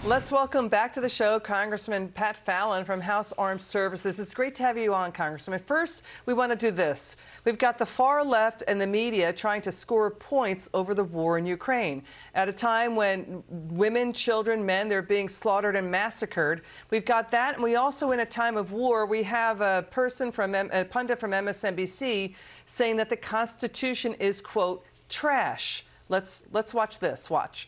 Let's welcome back to the show Congressman Pat Fallon from House Armed Services. It's great to have you on, Congressman. First, we want to do this. We've got the far left and the media trying to score points over the war in Ukraine at a time when women, children, men, they're being slaughtered and massacred. We've got that, and we also, in a time of war, we have a pundit from MSNBC saying that the Constitution is, quote, trash. Let's watch this. Watch.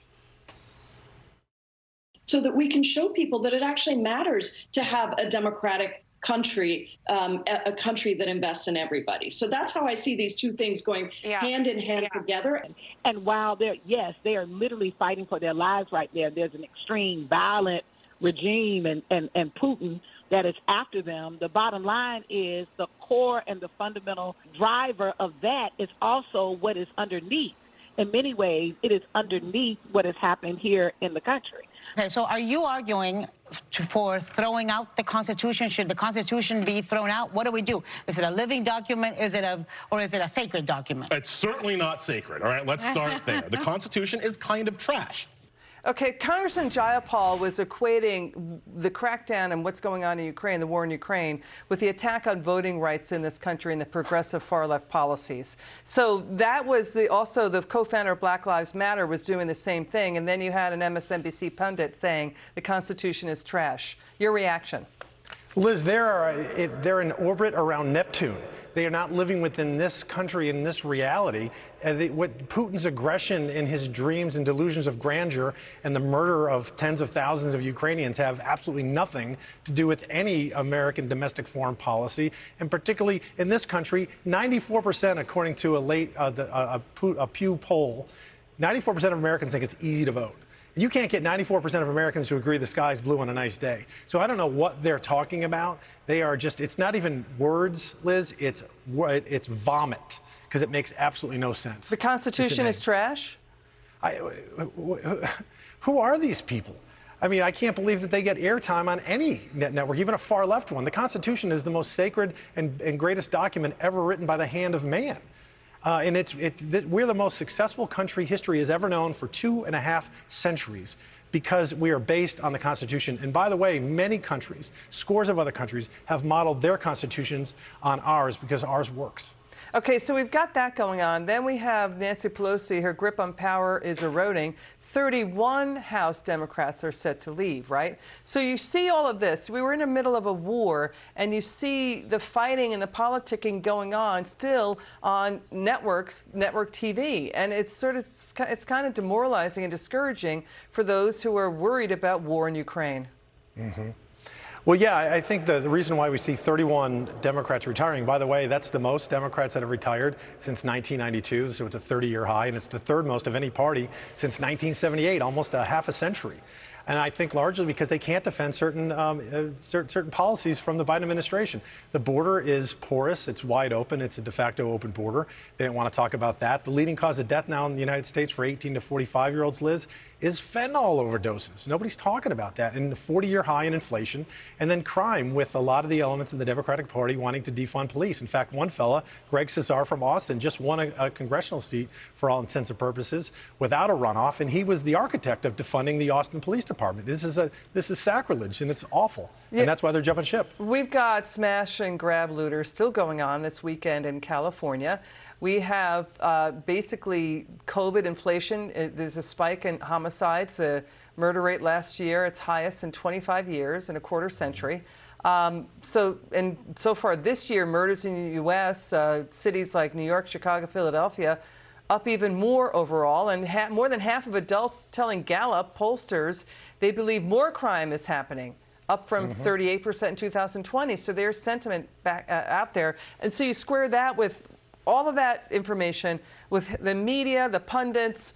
So that we can show people that it actually matters to have a democratic country, a country that invests in everybody. So that's how I see these two things going hand in hand together. And while they are literally fighting for their lives right there, there's an extreme violent regime and Putin that is after them. The bottom line is the core and the fundamental driver of that is also what is underneath. In many ways, it is underneath what is happening here in the country. Okay, so are you arguing for throwing out the Constitution? Should the Constitution be thrown out? What do we do? Is it a living document? Or is it a sacred document? It's certainly not sacred. All right, let's start there. The Constitution is kind of trash. Okay, Congressman Jayapal was equating the crackdown and what's going on in Ukraine, the war in Ukraine, with the attack on voting rights in this country and the progressive far-left policies. So that was also the co-founder of Black Lives Matter was doing the same thing. And then you had an MSNBC pundit saying the Constitution is trash. Your reaction? Liz, they're in orbit around Neptune. They are not living within this country and this reality. What Putin's aggression and his dreams and delusions of grandeur and the murder of tens of thousands of Ukrainians have absolutely nothing to do with any American domestic foreign policy. And particularly in this country, 94%, according to a Pew poll, 94% of Americans think it's easy to vote. You can't get 94% of Americans to agree the sky's blue on a nice day. So I don't know what they're talking about. They are just, it's not even words, Liz, it's vomit, because it makes absolutely no sense. The Constitution is trash? Who are these people? I mean, I can't believe that they get airtime on any network, even a far left one. The Constitution is the most sacred and greatest document ever written by the hand of man. And we're the most successful country history has ever known for 2.5 centuries because we are based on the Constitution. And by the way, many countries, scores of other countries, have modeled their constitutions on ours because ours works. Okay, so we've got that going on. Then we have Nancy Pelosi. Her grip on power is eroding. 31 House Democrats are set to leave, right? So you see all of this. We were in the middle of a war, and you see the fighting and the politicking going on still on networks, network TV. And it's kind of demoralizing and discouraging for those who are worried about war in Ukraine. Mm-hmm. Well, yeah, I think the reason why we see 31 Democrats retiring, by the way, that's the most Democrats that have retired since 1992, so it's a 30-year high, and it's the third most of any party since 1978, almost a half a century. And I think largely because they can't defend certain policies from the Biden administration. The border is porous. It's wide open. It's a de facto open border. They don't want to talk about that. The leading cause of death now in the United States for 18 to 45-year-olds, Liz, is fentanyl overdoses. Nobody's talking about that. And the 40-year high in inflation, and then crime with a lot of the elements of the Democratic Party wanting to defund police. In fact, one fella, Greg Cesar from Austin, just won a congressional seat for all intents and purposes without a runoff, and he was the architect of defunding the Austin Police Department. This is sacrilege, and it's awful. Yeah. And that's why they're jumping ship. We've got smash and grab looters still going on this weekend in California. We have basically COVID inflation. There's a spike in homicides. The murder rate last year, its highest in 25 years, in a quarter century. So far this year, murders in the U.S., cities like New York, Chicago, Philadelphia, up even more overall. And more than half of adults telling Gallup pollsters they believe more crime is happening, up from 38% in 2020. So there's sentiment back out there. And so you square that with all of that information with the media, the pundits,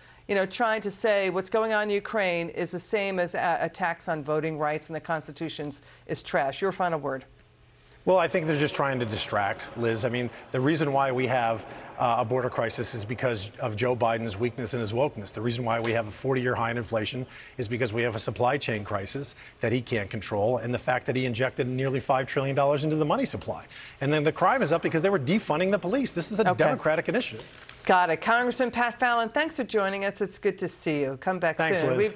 trying to say what's going on in Ukraine is the same as attacks on voting rights and the Constitution is trash. Your final word. Well, I think they're just trying to distract, Liz. I mean, the reason why we have a border crisis is because of Joe Biden's weakness and his wokeness. The reason why we have a 40-year high in inflation is because we have a supply chain crisis that he can't control, and the fact that he injected nearly $5 trillion into the money supply. And then the crime is up because they were defunding the police. This is a Democratic initiative. Got it. Congressman Pat Fallon, thanks for joining us. It's good to see you. Come back soon. Thanks, Liz.